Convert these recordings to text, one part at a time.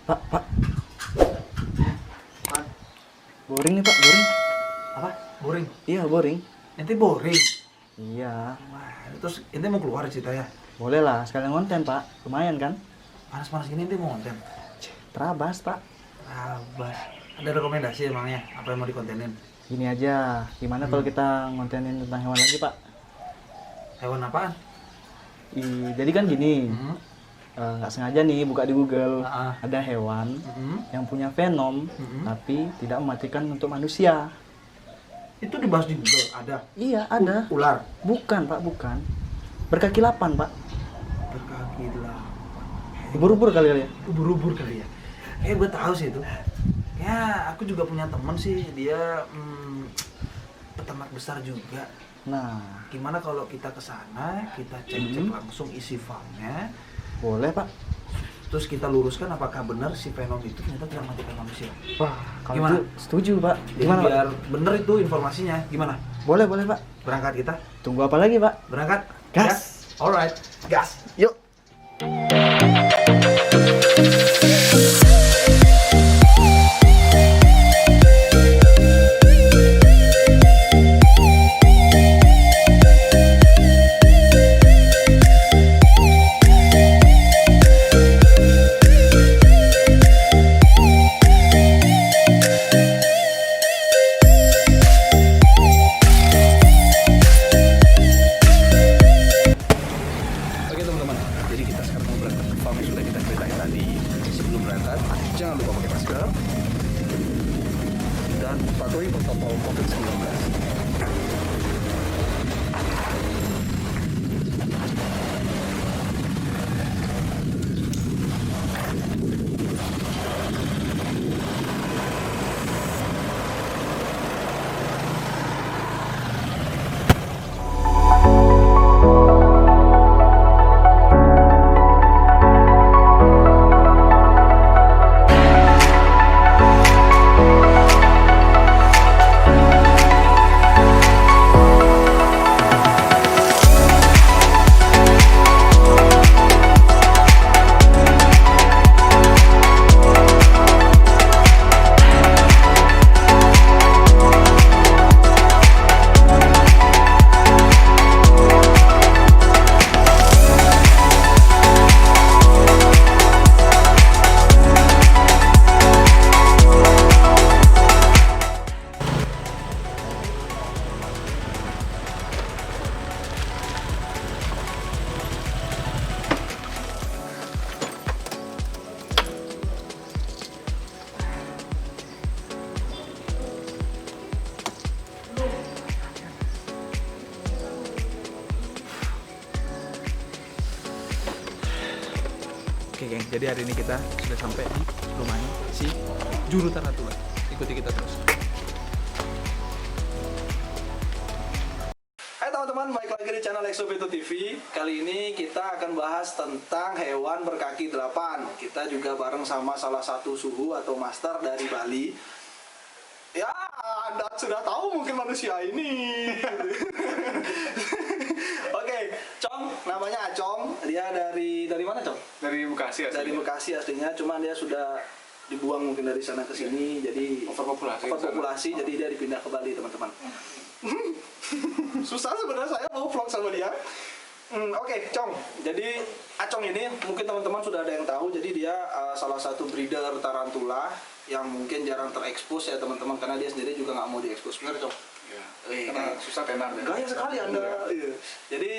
Pak. Pak, Boring nih, Pak. Boring. apa? Boring? Iya, boring. Ente boring? Iya. Wah, terus ente mau keluar cerita ya? Boleh lah, sekalian konten, Pak. Lumayan kan? Panas-panas gini ente mau konten? Terabas, Pak. Abah, ada rekomendasi emangnya? Apa yang mau dikontenin? Gini aja, gimana kalau kita ngontenin tentang hewan lagi, Pak? Hewan apaan? Jadi kan gini, Hmm. nggak sengaja nih buka di Google, Ah. ada hewan Hmm. yang punya venom, tapi tidak mematikan untuk manusia. Itu dibahas di Google, ada? Iya, ada. Ular? Bukan, Pak, bukan. Berkaki 8, Pak. Berkaki 8. Ubur-ubur kali ya? Ubur-ubur kali ya? Gue tahu sih itu. Ya, aku juga punya temen sih, dia peternak besar juga. Nah, Gimana kalau kita ke sana, kita cek-cek langsung isi farmnya, boleh, Pak. terus kita luruskan apakah benar si venom itu ternyata tidak mematikan manusia. Wah, kalau Gimana? itu setuju, Pak. Jadi Gimana, Pak? biar benar itu informasinya. Gimana? Boleh, Pak. Berangkat kita? Tunggu apa lagi, Pak? Berangkat? Gas. Alright, gas. Yuk. Oke teman-teman, jadi kita sekarang mau berangkat ke farm yang sudah kita ceritain tadi. Sebelum berangkat, jangan lupa pakai masker dan patuhi protokol COVID-19. Oke geng, jadi hari ini kita sudah sampai di rumahnya si Juru Tarantula. Ikuti kita terus. Hai teman-teman, balik lagi di channel Exobeto TV. Kali ini kita akan bahas tentang hewan berkaki 8. Kita juga bareng sama salah satu suhu atau master dari Bali. Ya, Anda sudah tahu mungkin manusia ini. Oke, Cong, namanya Acong. Dia dari mana, Cong? Dari Bekasi Dari aslinya. Bekasi aslinya, cuman dia sudah dibuang mungkin dari sana ke sini, jadi Overpopulasi. jadi dia dipindah ke Bali, teman-teman. Susah sebenarnya saya mau vlog sama dia. Oke, Cong. Jadi Acong ini mungkin teman-teman sudah ada yang tahu. Jadi dia salah satu breeder tarantula yang mungkin jarang terekspos ya teman-teman, karena dia sendiri juga nggak mau diekspos. Benar, Cong? Ya. Kan Karena susah tenar ya. gaya sekali Anda. Iya. Jadi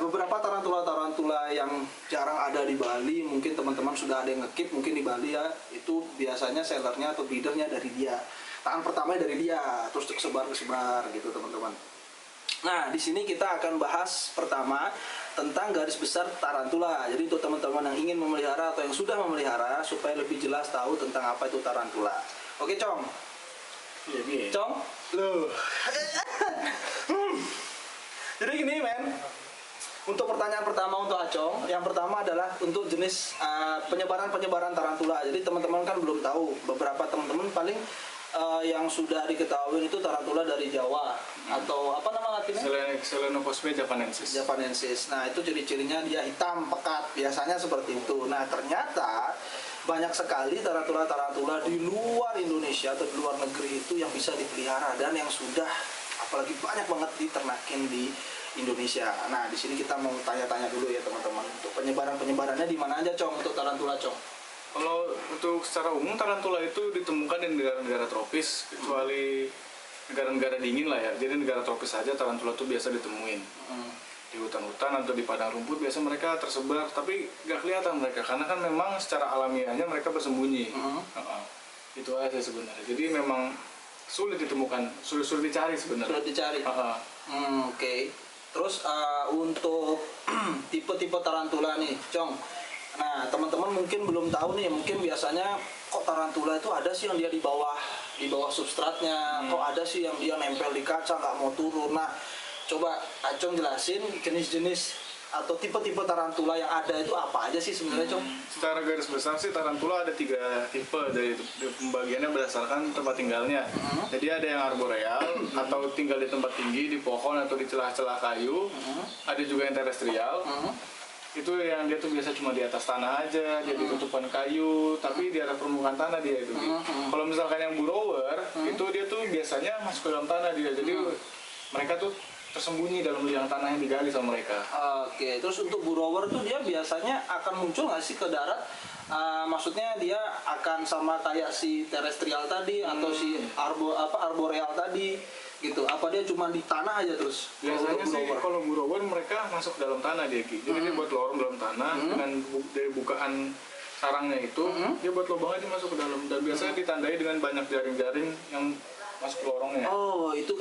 beberapa tarantula yang jarang ada di Bali, mungkin teman-teman sudah ada yang ngekip mungkin di Bali ya, itu biasanya sellernya atau breedernya dari dia. Tangan pertamanya dari dia, terus sebar gitu teman-teman. Nah, di sini kita akan bahas pertama tentang garis besar tarantula. Jadi untuk teman-teman yang ingin memelihara atau yang sudah memelihara, supaya lebih jelas tahu tentang apa itu tarantula. Oke, Cong. Iya. Cong, loh. Jadi gini, men. Untuk pertanyaan pertama untuk Acong, yang pertama adalah untuk jenis penyebaran tarantula. Jadi teman-teman kan belum tahu. Beberapa teman-teman paling yang sudah diketahui itu tarantula dari Jawa atau apa nama latinnya? Selenoposme japanensis. Japanensis. Nah, itu ciri-cirinya dia hitam, pekat, biasanya seperti itu. Nah, ternyata banyak sekali tarantula-tarantula di luar Indonesia atau di luar negeri itu yang bisa dipelihara dan yang sudah apalagi banyak banget diternakin di Indonesia. Nah, di sini kita mau tanya-tanya dulu ya teman-teman. Untuk penyebarannya di mana aja, Cong, untuk tarantula, Cong? Kalau untuk secara umum tarantula itu ditemukan di negara-negara tropis, kecuali negara-negara dingin lah ya. Jadi negara tropis saja tarantula itu biasa ditemuin. Di hutan-hutan atau di padang rumput biasa mereka tersebar, tapi nggak kelihatan mereka karena kan memang secara alamiahnya mereka bersembunyi. Itu aja sebenarnya. Jadi memang sulit ditemukan, sulit dicari sebenarnya. Sulit dicari. Oke. Terus untuk tipe-tipe tarantula nih, Cong. Nah, teman-teman mungkin belum tahu nih, mungkin biasanya kok tarantula itu ada sih yang dia di bawah substratnya, kok ada sih yang dia nempel di kaca nggak mau turun. Nah, coba Acong jelasin jenis-jenis atau tipe-tipe tarantula yang ada itu apa aja sih sebenarnya, Cong? Secara garis besar sih tarantula ada 3 tipe dari pembagiannya berdasarkan tempat tinggalnya. Jadi ada yang arboreal atau tinggal di tempat tinggi, di pohon atau di celah-celah kayu. Ada juga yang terestrial. Itu yang dia tuh biasa cuma di atas tanah aja, jadi tutupan kayu, tapi di atas permukaan tanah dia itu. Kalau misalkan yang burrower, itu dia tuh biasanya masuk ke dalam tanah dia. Jadi mereka tuh tersembunyi dalam liang tanah yang digali sama mereka. Oke, terus untuk burrower tuh dia biasanya akan muncul nggak sih ke darat? Maksudnya dia akan sama kayak si terestrial tadi atau si arboreal tadi gitu? Apa dia cuma di tanah aja terus? Biasanya sih kalau burrower mereka masuk ke dalam tanah dia, jadi dia buat lorong dalam tanah dengan dari bukaan sarangnya itu, dia buat lubang aja masuk ke dalam dan biasanya ditandai dengan banyak jaring-jaring yang masuk ke lorongnya. Oh, itu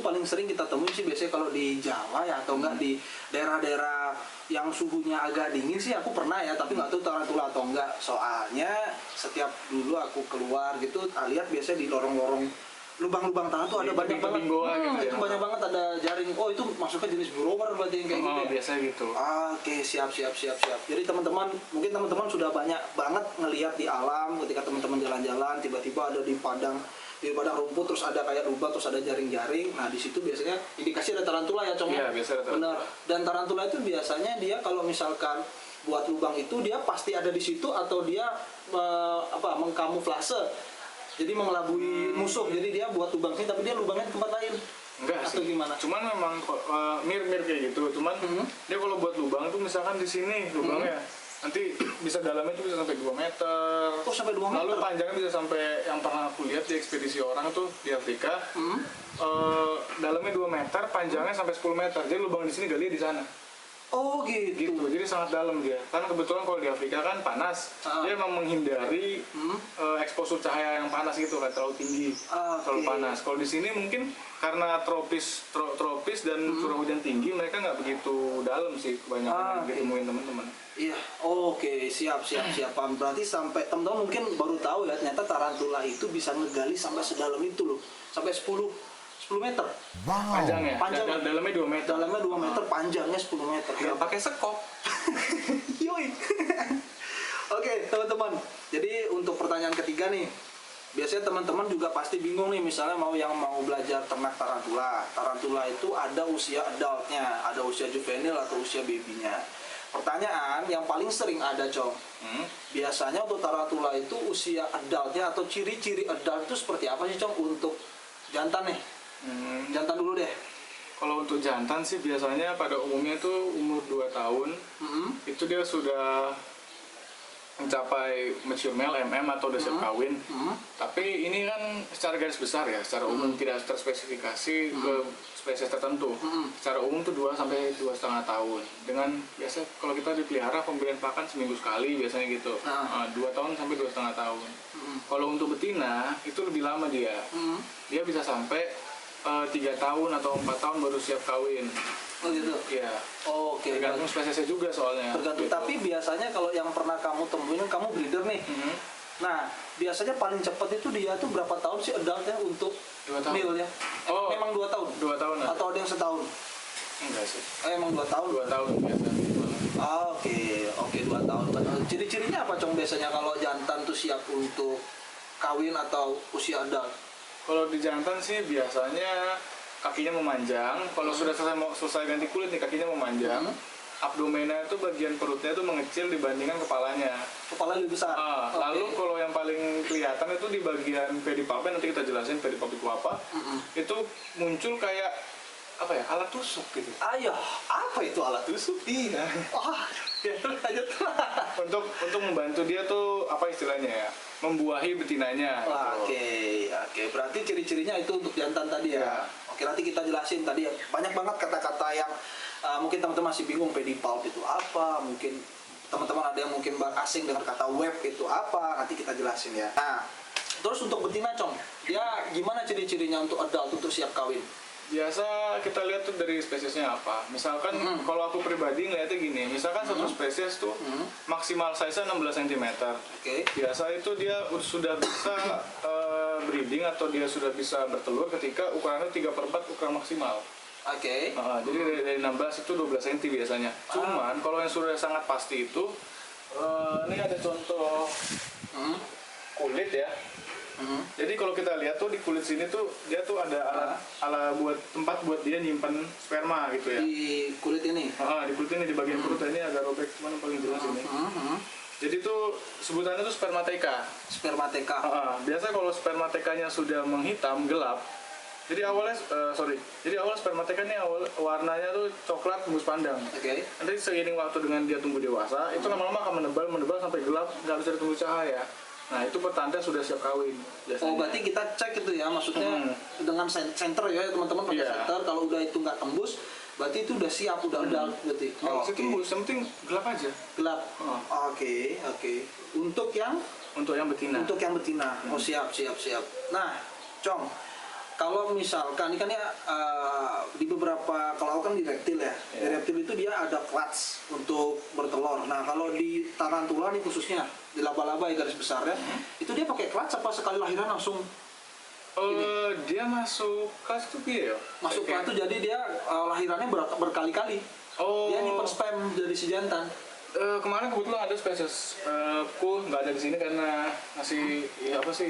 paling sering kita temui sih biasanya kalau di Jawa ya atau enggak di daerah-daerah yang suhunya agak dingin sih aku pernah ya, tapi nggak tahu tarantula atau enggak. Soalnya setiap dulu aku keluar gitu, lihat biasanya di lorong-lorong lubang-lubang tanah tuh ada banyak banget. Gitu Itu ya. banyak banget ada jaring. Oh, itu masuknya jenis burrower berarti yang kayak gitu ya? Biasanya gitu. Oke, siap. Jadi teman-teman, mungkin teman-teman sudah banyak banget ngelihat di alam ketika teman-teman jalan-jalan, tiba-tiba ada di padang rumput, terus ada kayak lubang, terus ada jaring-jaring. Nah, di situ biasanya indikasi ada tarantula ya, Cong? Iya, biasa ada tarantula. Benar. Dan tarantula itu biasanya dia kalau misalkan buat lubang itu dia pasti ada di situ atau dia mengkamuflase. Jadi mengelabui musuh. Jadi dia buat lubang sini tapi dia lubangnya di tempat lain. Enggak atau sih. Gimana? Cuman memang mirip kayak gitu. Cuman dia kalau buat lubang tuh misalkan di sini lubangnya nanti bisa dalamnya itu bisa sampai 2 meter. Oh, sampai 2 meter. Lalu panjangnya bisa sampai yang pernah aku lihat di ekspedisi orang tuh di Afrika. Dalamnya 2 meter, panjangnya sampai 10 meter. Jadi lubang di sini gali di sana. Oh, gitu. Jadi sangat dalam dia. Karena kebetulan kalau di Afrika kan panas. Dia memang menghindari eksposur cahaya yang panas gitu kan, terlalu tinggi, terlalu panas. Kalau di sini mungkin karena tropis dan curah hujan tinggi, mereka nggak begitu dalam sih kebanyakan yang ditemuin teman-teman. Iya, oke, siap. Paham. Berarti sampai teman-teman mungkin baru tahu ya, ternyata tarantula itu bisa ngegali sampai sedalam itu loh, sampai 10 meter. Wow. Panjangnya. Dalamnya 2 meter. Dalamnya 2 meter, panjangnya 10 meter. Ya, pakai sekop. Yoi. Oke, teman-teman. Jadi untuk pertanyaan ketiga nih, biasanya teman-teman juga pasti bingung nih, misalnya mau belajar ternak tarantula. Tarantula itu ada usia adultnya, ada usia juvenil atau usia babynya. Pertanyaan yang paling sering ada, Cong. Biasanya untuk tarantula itu usia adultnya atau ciri-ciri adult itu seperti apa sih, Cong, untuk jantan nih? Jantan dulu deh. Kalau untuk jantan sih biasanya pada umumnya tuh umur 2 tahun itu dia sudah mencapai mature male atau udah siap kawin. Tapi ini kan secara garis besar ya, secara umum tidak terspesifikasi ke spesies tertentu. Secara umum tuh 2 sampai 2,5 tahun. Dengan biasa kalau kita dipelihara pemberian pakan seminggu sekali biasanya gitu. 2 tahun sampai 2,5 tahun. Kalau untuk betina itu lebih lama dia. Dia bisa sampai 3 tahun atau 4 tahun baru siap kawin. Oh gitu? Iya. Oh, oke. Tergantung spesiesnya juga soalnya. Tergantung. Gitu. Tapi biasanya kalau yang pernah kamu temuin, kamu breeder nih. Nah, biasanya paling cepat itu dia tuh berapa tahun sih adultnya untuk 2 tahun. male ya? Memang 2 tahun? 2 tahun lah. Atau ada yang setahun? Enggak sih. Emang 2 tahun? 2 tahun biasa. Oke, 2 tahun. Ciri-cirinya apa, Cong, biasanya kalau jantan tuh siap untuk kawin atau usia adult? Kalau di jantan sih biasanya kakinya memanjang. Kalau sudah selesai ganti kulit nih kakinya memanjang. Abdomennya itu bagian perutnya itu mengecil dibandingkan kepalanya. Kepala lebih besar. Lalu kalau yang paling kelihatan itu di bagian pedipalpnya, nanti kita jelasin pedipalp itu apa. Itu muncul kayak apa ya, alat tusuk gitu. Ayo, apa itu alat tusuk? Iya. Ya, lanjut. Untuk membantu dia tuh apa istilahnya ya, membuahi betinanya. Oke. Berarti ciri-cirinya itu untuk jantan tadi ya. Oke, nanti kita jelasin tadi ya. Banyak banget kata-kata yang mungkin teman-teman masih bingung pedipalp itu apa. Mungkin teman-teman ada yang mungkin asing dengan kata web itu apa. Nanti kita jelasin ya. Nah, terus untuk betina, Cong, dia gimana ciri-cirinya untuk adult, untuk siap kawin? Biasa kita lihat tuh dari spesiesnya apa. Misalkan kalau aku pribadi ngeliatnya gini, misalkan satu spesies tuh maksimal size-nya 16 cm. Oke. Biasa itu dia sudah bisa breeding atau dia sudah bisa bertelur ketika ukurannya 3/4 ukuran maksimal. Oke. Jadi dari 16 itu 12 cm biasanya. Cuman kalau yang sudah sangat pasti itu ini ada contoh kulit ya. Jadi kalau kita lihat tuh di kulit sini tuh dia tuh ada alat buat tempat buat dia nyimpan sperma gitu ya. Di kulit ini. Di kulit ini di bagian perut ini agak robek, cuman paling jelas ini. Jadi tuh sebutannya tuh spermateka. Spermateka. Biasa kalau spermatekanya sudah menghitam gelap. Jadi awalnya Jadi awal spermateka ini warnanya tuh coklat tembus pandang. Oke. Nanti seiring waktu dengan dia tumbuh dewasa, itu lama-lama akan menebal sampai gelap, nggak bisa ditembus cahaya. Nah itu petanda sudah siap kawin biasanya. Oh berarti kita cek itu ya, maksudnya dengan senter ya teman-teman pakai center. Kalau udah itu nggak tembus, berarti itu udah siap, udah adult berarti. Nggak bisa tembus, yang penting gelap aja. Gelap. Oke. Untuk yang betina. Untuk yang betina. Oh siap. Nah, Cong, kalau misalkan ini kan ya di beberapa, kalau aku kan di reptil ya. Di reptil itu dia ada clutch untuk bertelur. Nah kalau di tarantula nih khususnya di laba-laba ya garis besarnya, itu dia pakai clutch apa sekali lahiran langsung? Dia masuk kelas tuh ya? Masuk kelas tuh jadi dia lahirannya berkali-kali. Dia nyimpen sperm dari si jantan. Kemarin kebetulan ada spesies nggak ada di sini karena masih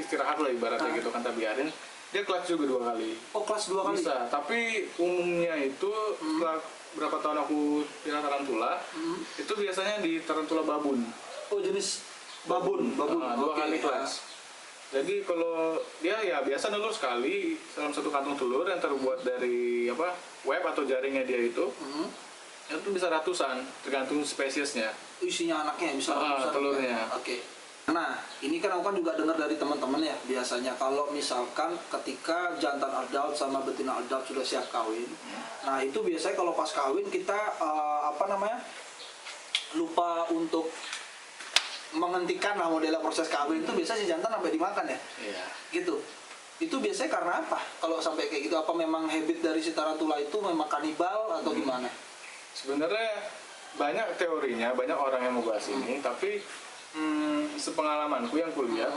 istirahat lah ibaratnya gitu kan, tak biarin. Dia kelas juga 2 kali. Oh kelas 2 kali? Bisa, tapi umumnya itu setelah berapa tahun aku pilih tarantula, itu biasanya di tarantula babun. Oh jenis babun. 2 kali kelas. Jadi kalau dia ya biasa nelur sekali dalam satu kantung telur yang terbuat dari web atau jaringnya dia itu. Itu bisa ratusan tergantung spesiesnya. Isinya anaknya bisa ratusan. Telurnya. Oke. Nah, ini kan aku kan juga dengar dari teman-teman ya, biasanya kalau misalkan ketika jantan adult sama betina adult sudah siap kawin, nah itu biasanya kalau pas kawin kita lupa untuk menghentikan lah modelnya proses kawin itu biasanya si jantan sampai dimakan ya. Iya. Gitu. Itu biasanya karena apa? Kalau sampai kayak gitu, apa memang habit dari si tarantula itu memang kanibal atau gimana? Sebenarnya banyak teorinya, banyak orang yang membahas ini, tapi sepengalamanku yang kuliah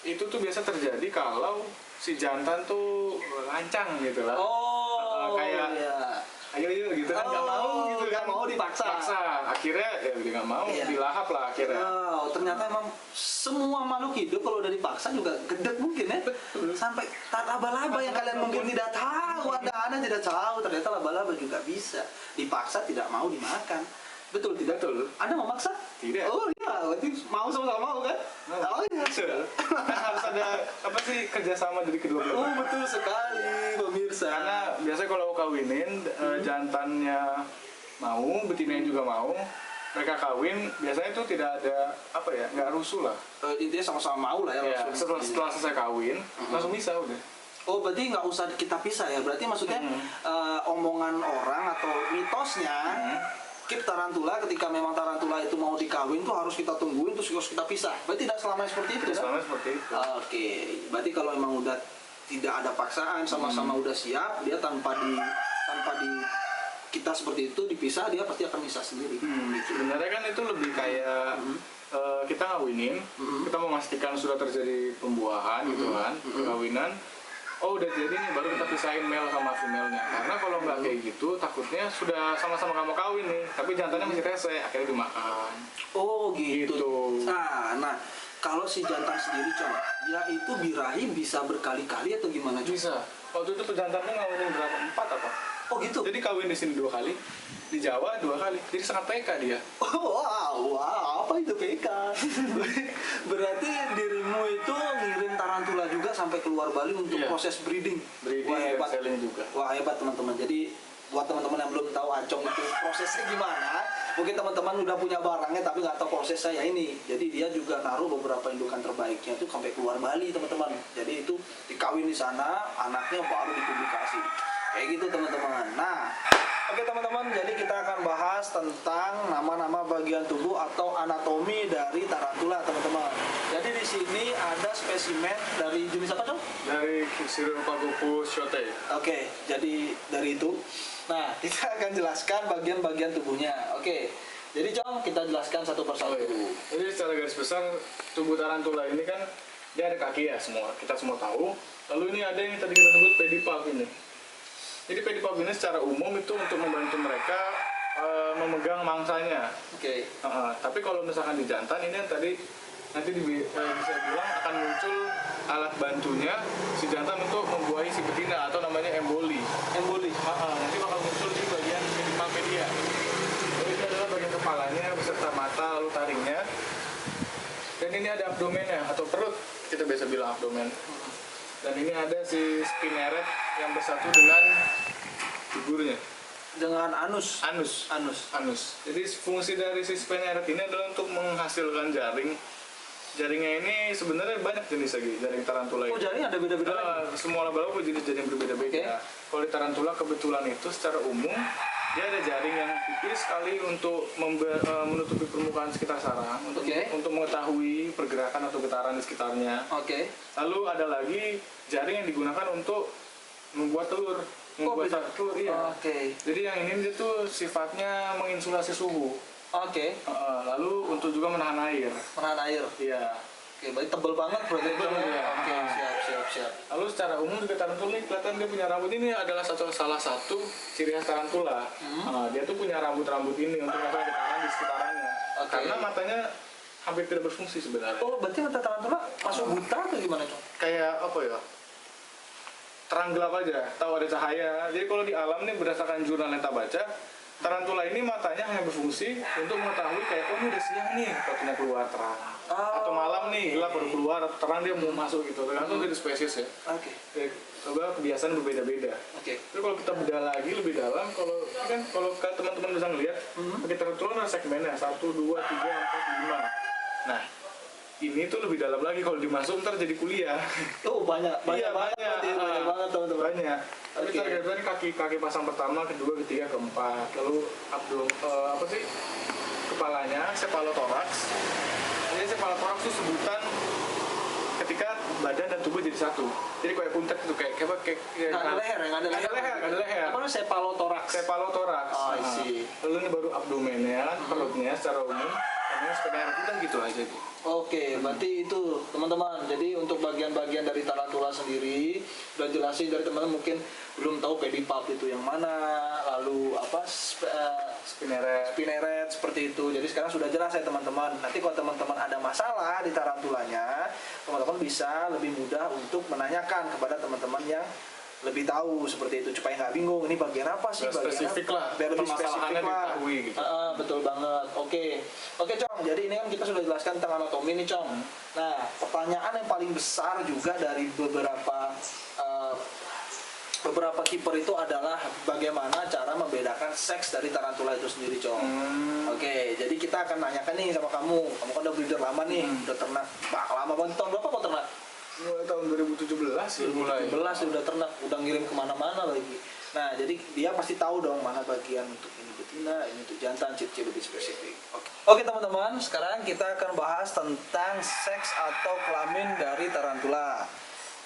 itu tuh biasa terjadi kalau si jantan tuh lancang gitu lah. Kayak ayo gitu kan, nggak mau gitu kan, mau dipaksa. Akhirnya ya dia nggak mau, dilahap lah akhirnya. Ternyata emang semua makhluk hidup kalau udah dipaksa juga gedek mungkin ya. Sampai laba-laba yang kalian mungkin tidak tahu, Anda tidak tahu, ternyata laba-laba juga bisa dipaksa tidak mau dimakan. Betul tidak? Betul. Anda memaksa? Tidak. Oh iya, berarti mau sama-sama mau kan? Oh iya. Kan harus ada kerjasama dari kedua belah. Oh betul sekali pemirsa. Karena biasanya kalau kawinin jantannya mau, betinanya juga mau, mereka kawin biasanya itu tidak ada nggak rusuh lah. Intinya sama-sama mau lah ya. Setelah selesai kawin langsung bisa udah. Oh berarti nggak usah kita pisah ya? Berarti maksudnya omongan orang atau mitosnya keep tarantula, ketika memang tarantula itu mau dikawin tuh harus kita tungguin terus harus kita pisah. Berarti tidak selamanya seperti itu kan? Selamanya seperti itu. Oke. Berarti kalau memang udah tidak ada paksaan, sama-sama udah siap, dia tanpa di kita seperti itu dipisah, dia pasti akan pisah sendiri. Sebenarnya kan itu lebih kayak kita ngawinin, kita memastikan sudah terjadi pembuahan gitu kan, perkawinan. Oh udah jadi nih, baru kita pisahin male sama female-nya. Karena kalau nggak kayak gitu, takutnya sudah sama-sama nggak mau kawin nih, tapi jantannya masih rese, akhirnya dimakan. Oh gitu. Nah kalau si jantan sendiri Cong, dia itu birahi bisa berkali-kali atau gimana Cong? Bisa. Waktu itu pejantannya ngawinin berapa? 4 apa? Oh gitu? Jadi kawin di sini 2 kali, di Jawa 2 kali. Jadi sangat PK dia. Oh, wow, apa itu PK? Berarti dirimu itu ngirim tarantula juga sampai keluar Bali untuk Iya. proses breeding. Breeding Wah, dan hebat. selling juga. Wah hebat teman-teman. Jadi buat teman-teman yang belum tahu Acong itu prosesnya gimana, mungkin teman-teman udah punya barangnya tapi nggak tahu prosesnya ya ini. Jadi dia juga naruh beberapa indukan terbaiknya itu sampai keluar Bali teman-teman. Jadi itu dikawin di sana, anaknya baru dipublikasi. Kayak gitu teman-teman. Nah, oke teman-teman, jadi kita akan bahas tentang nama-nama bagian tubuh atau anatomi dari tarantula teman-teman. Jadi di sini ada spesimen dari jenis apa Cong? Dari Syriophagus shote. Oke, jadi dari itu. Nah, kita akan jelaskan bagian-bagian tubuhnya. Oke, jadi Cong, kita jelaskan satu persatu. Jadi secara garis besar tubuh tarantula ini kan dia ada kaki ya semua, kita semua tahu. Lalu ini ada yang tadi kita sebut pedipalp ini. Jadi pedipalp ini secara umum itu untuk membantu mereka memegang mangsanya. Oke. Tapi kalau misalkan di jantan ini yang tadi nanti bisa bilang akan muncul alat bantunya si jantan untuk membuahi si betina atau namanya emboli. Emboli. Nanti bakal muncul di bagian pedipalpedia. Jadi ini adalah bagian kepalanya beserta mata lalu taringnya. Dan ini ada abdomennya atau perut, kita biasa bilang abdomen. Dan ini ada si spinneret yang bersatu dengan figurnya. Dengan anus. Anus. Jadi fungsi dari si spinneret ini adalah untuk menghasilkan jaring. Jaringnya ini sebenarnya banyak jenis lagi, jaring tarantula Oh, ini. jaring ada beda-beda lagi? Semua laba-laba punya jenis jaring berbeda-beda. Oke. Kalau di tarantula kebetulan itu secara umum dia ada jaring yang tipis sekali untuk menutupi permukaan sekitar sarang untuk mengetahui pergerakan atau getaran di sekitarnya. Oke. Lalu ada lagi jaring yang digunakan untuk membuat telur. Membuat telur, iya. Oke. Jadi yang ini dia tuh sifatnya menginsulasi suhu. Oke. Lalu untuk juga menahan air. Menahan air. Iya. Oke, berarti tebel banget berarti. Tebel, iya. Oke, siap. Lalu secara umum juga tarantula ini kelihatan dia punya rambut ini adalah salah satu ciri khas tarantula. Dia tuh punya rambut-rambut ini untuk melakukan getaran di sekitarnya. Oke. Karena matanya hampir tidak berfungsi sebenarnya. Oh, berarti mata tarantula masuk buta atau gimana, Cong? Kayak apa ya? Terang gelap aja, tahu ada cahaya. Jadi kalau di alam nih berdasarkan jurnal yang kita baca, tarantula ini matanya hanya berfungsi untuk mengetahui kayak oh ini udah siang nih, waktunya keluar terang. Atau malam nih gelap baru keluar, atau terang dia mau masuk gitu. Tergantung dari spesies ya. Oke. Coba kebiasaan berbeda-beda. Oke. Tapi kalau kita bedah lagi lebih dalam, kalau teman-teman bisa ngelihat, kita tarantula ada segmennya 1, 2, 3, 4, 5. Nah, ini tuh lebih dalam lagi kalau dimasuk ntar jadi kuliah. Oh, banyak Iya, banget teman-teman. Banyak. Tapi Oke. targetnya kaki pasang pertama, kedua, ketiga, keempat. Lalu kepalanya cephalothoraks. Jadi cephalothoraks itu sebutan ketika badan dan tubuh jadi satu. Jadi kayak puntek itu kayak Ada leher. Ada leher. Apa namanya cephalothoraks? Cephalothoraks. Oh, I see. Lalu ini baru abdomennya, perutnya secara umum. Namanya spinneret udah gitu aja gitu. Oke, berarti itu teman-teman. Jadi untuk bagian-bagian dari tarantula sendiri udah jelasin dari teman-teman mungkin belum tahu pedipalp itu yang mana, lalu apa spinneret seperti itu. Jadi sekarang sudah jelas ya teman-teman. Nanti kalau teman-teman ada masalah di tarantulanya, teman-teman bisa lebih mudah untuk menanyakan kepada teman-teman yang lebih tahu seperti itu supaya nggak bingung ini bagian apa sih, Biar spesifik lah, biar lebih spesifik permasalahannya lah. diketahui gitu. Betul banget. Oke Cong, jadi ini kan kita sudah jelaskan tentang anatomi nih Cong. Nah, pertanyaan yang paling besar juga dari beberapa keeper itu adalah bagaimana cara membedakan seks dari tarantula itu sendiri Cong. Oke, jadi kita akan nanyakan nih sama kamu kan udah breeder lama nih, udah ternak lama banget. Tahun berapa kok ternak? Mulai tahun 2017 ya mulai. 2017 udah ternak, udah ngirim kemana-mana lagi. Nah, jadi dia pasti tahu dong mana bagian untuk ini betina, ini untuk jantan, ciri-ciri lebih spesifik. Oke teman-teman, sekarang kita akan bahas tentang seks atau kelamin dari tarantula.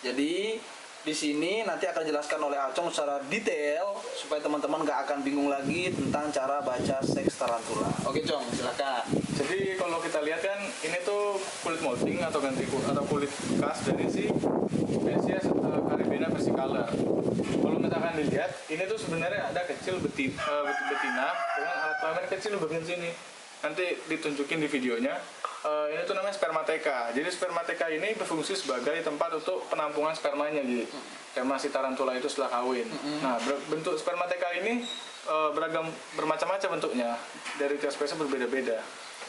Jadi di sini nanti akan dijelaskan oleh Acong secara detail supaya teman-teman gak akan bingung lagi tentang cara baca seks tarantula. Oke Cong, silakan. Jadi kalau kita lihat kan ini tuh kulit molting atau kulit khas dari si spesies Caribena versicolor. Kalau misalkan dilihat, ini tuh sebenarnya ada kecil betina dengan alat kelamin kecil bagian sini. Nanti ditunjukin di videonya. ini tuh namanya spermateka. Jadi spermateka ini berfungsi sebagai tempat untuk penampungan spermanya gitu. Sperma si tarantula itu setelah kawin. Nah, bentuk spermateka ini bermacam-macam bentuknya. Dari tiap spesies berbeda-beda.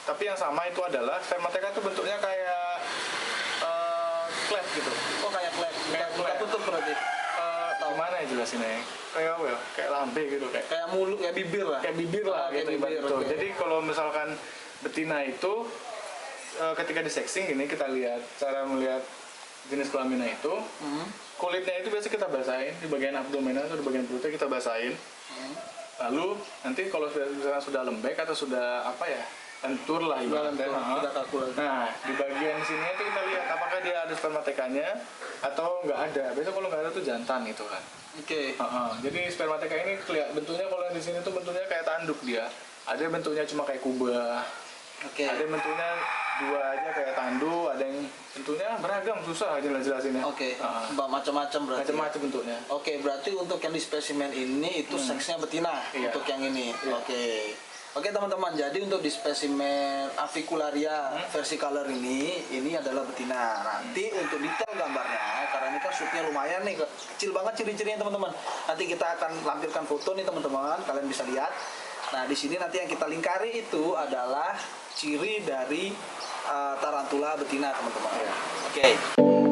Tapi yang sama itu adalah spermateka itu bentuknya kayak klep gitu. Oh, kayak klep. Buka tutup berarti. Gimana ya jelasinnya? Kayak apa ya? Kayak lambe gitu Kayak mulut, kayak bibir lah. kayak bibir lah Kayak gitu bibir, ibarat itu. oke. Jadi kalau misalkan betina itu ketika disexing gini kita lihat cara melihat jenis kelaminnya itu, kulitnya itu biasa kita basahin di bagian abdomen atau di bagian perutnya kita basahin. Lalu nanti kalau misalnya sudah lembek atau sudah apa ya, lentur lah ibaratnya. Tidak kaku lagi. Nah, di bagian sini itu kita lihat apakah dia ada spermatekanya atau nggak ada. Biasanya kalau nggak ada tuh jantan itu kan. Oke. Jadi spermateka ini bentuknya kalau yang di sini tuh bentuknya kayak tanduk dia. Ada yang bentuknya cuma kayak kubah. Oke. Ada yang bentuknya dua aja kayak tandu, ada yang bentuknya beragam, susah jelasinnya. Oke. Macam-macam berarti. Macam-macam bentuknya. Oke, berarti untuk yang di spesimen ini itu seksnya betina. Iya. Untuk yang ini. Iya. Oke teman-teman, jadi untuk di spesimen Avicularia versicolor ini adalah betina. Nanti untuk detail gambarnya, karena ini kan shootnya lumayan nih, kecil banget ciri-cirinya teman-teman. Nanti kita akan lampirkan foto nih teman-teman, kalian bisa lihat. Nah di sini nanti yang kita lingkari itu adalah ciri dari tarantula betina teman-teman. Oke.